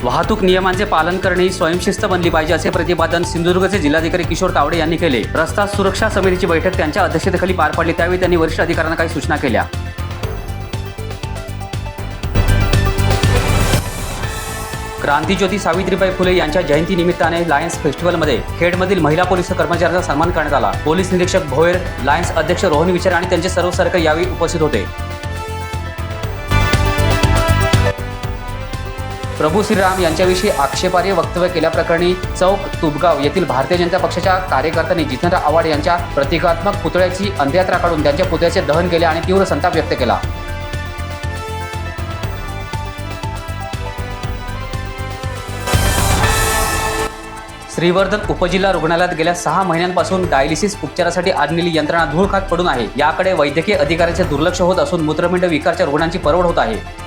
वाहतूक नियमांचे पालन करणे ही स्वयंशिस्त बनली पाहिजे असे प्रतिपादन सिंधुदुर्गचे जिल्हाधिकारी किशोर तावडे यांनी केले। रस्ता सुरक्षा समितीची बैठक त्यांच्या अध्यक्षतेखाली पार पडली, त्यावेळी त्यांनी वरिष्ठ अधिकाऱ्यांना काही सूचना केल्या। क्रांतिज्योती सावित्रीबाई फुले यांच्या जयंती निमित्ताने लायन्स फेस्टिवलमध्ये खेडमधील महिला पोलीस कर्मचाऱ्यांचा सन्मान करण्यात आला। पोलीस निरीक्षक भोयर, लायन्स अध्यक्ष रोहन विचार आणि त्यांचे सर्व सहकारी यावेळी उपस्थित होते। प्रभू श्रीराम यांच्याविषयी आक्षेपार्ह वक्तव्य केल्याप्रकरणी चौक तुबगाव येथील भारतीय जनता पक्षाच्या कार्यकर्त्यांनी जितेंद्र आव्हाड यांच्या प्रतिकात्मक पुतळ्याची अंत्ययात्रा काढून त्यांच्या पुतळ्याचे दहन केले आणि तीव्र संताप व्यक्त केला। श्रीवर्धन उपजिल्हा रुग्णालयात गेल्या 6 महिन्यांपासून डायलिसिस उपचारासाठी आणलेली यंत्रणा धूळ खात पडून आहे। याकडे वैद्यकीय अधिकाऱ्यांचे दुर्लक्ष होत असून मूत्रपिंड विकारच्या रुग्णांची परवड होत आहे।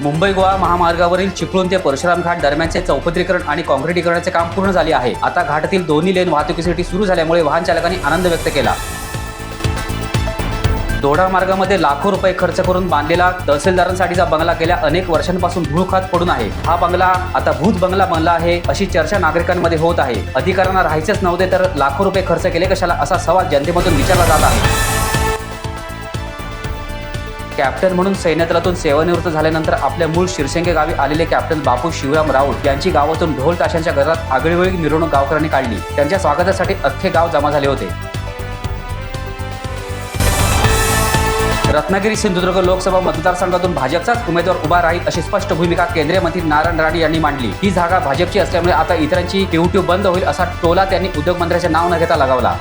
मुंबई गोवा महामार्गावरील चिपळूण ते परशुराम घाट दरम्यानचे चौपदरीकरण आणि काँक्रिटीकरणाचे काम पूर्ण झाले आहे। आता घाटातील दोन्ही लेन वाहतुकीसाठी सुरू झाल्यामुळे वाहन चालकांनी आनंद व्यक्त केला। दोडा मार्गामध्ये लाखो रुपये खर्च करून बांधलेला तहसीलदारांसाठीचा बंगला गेल्या अनेक वर्षांपासून धूळ खात पडून आहे। हा बंगला आता भूत बंगला बनला आहे अशी चर्चा नागरिकांमध्ये होत आहे। अधिकाऱ्यांना राहायचेच नव्हते तर लाखो रुपये खर्च केले कशाला असा सवाल जनतेमधून विचारला जात आहे। कॅप्टन म्हणून सैन्यदलातून सेवानिवृत्त झाल्यानंतर आपल्या मूळ शिरसेंगे गावी आलेले कॅप्टन बापू शिवराम राऊत यांची गावातून ढोल ताशांच्या गजरात आगळीवेगळी मिरवणूक गावकऱ्यांनी काढली। त्यांच्या स्वागतासाठी अख्खे गाव जमा झाले होते। रत्नागिरी सिंधुदुर्ग लोकसभा मतदारसंघातून भाजपचाच उमेदवार उभा राहील अशी स्पष्ट भूमिका केंद्रीय मंत्री नारायण राणे यांनी मांडली। ही जागा भाजपची असल्यामुळे आता इतरांची टिवटिव बंद होईल असा टोला त्यांनी उद्योगमंत्र्यांचे नाव न घेता लगावला।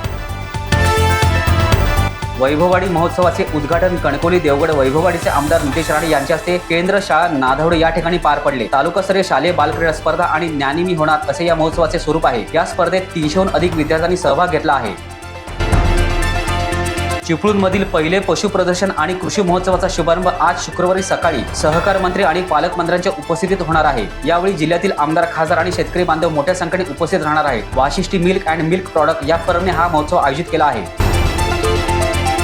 वैभववाडी महोत्सवाचे उद्घाटन कणकोली देवगड वैभववाडीचे आमदार नितेश राणे यांच्या हस्ते केंद्र शाळा नाधवडे या ठिकाणी पार पडले। तालुकास्तरीय शालेय बालक्रीडा स्पर्धा आणि ज्ञानिमी होणार असे या महोत्सवाचे स्वरूप आहे। या स्पर्धेत 300हून अधिक विद्यार्थ्यांनी सहभाग घेतला आहे। चिपळूणमधील पहिले पशु प्रदर्शन आणि कृषी महोत्सवाचा शुभारंभ आज शुक्रवारी सकाळी सहकार मंत्री आणि पालकमंत्र्यांच्या उपस्थितीत होणार आहे। यावेळी जिल्ह्यातील आमदार, खासदार आणि शेतकरी बांधव मोठ्या संख्येने उपस्थित राहणार आहेत। Vashishti milk and milk product या फर्मने हा महोत्सव आयोजित केला आहे।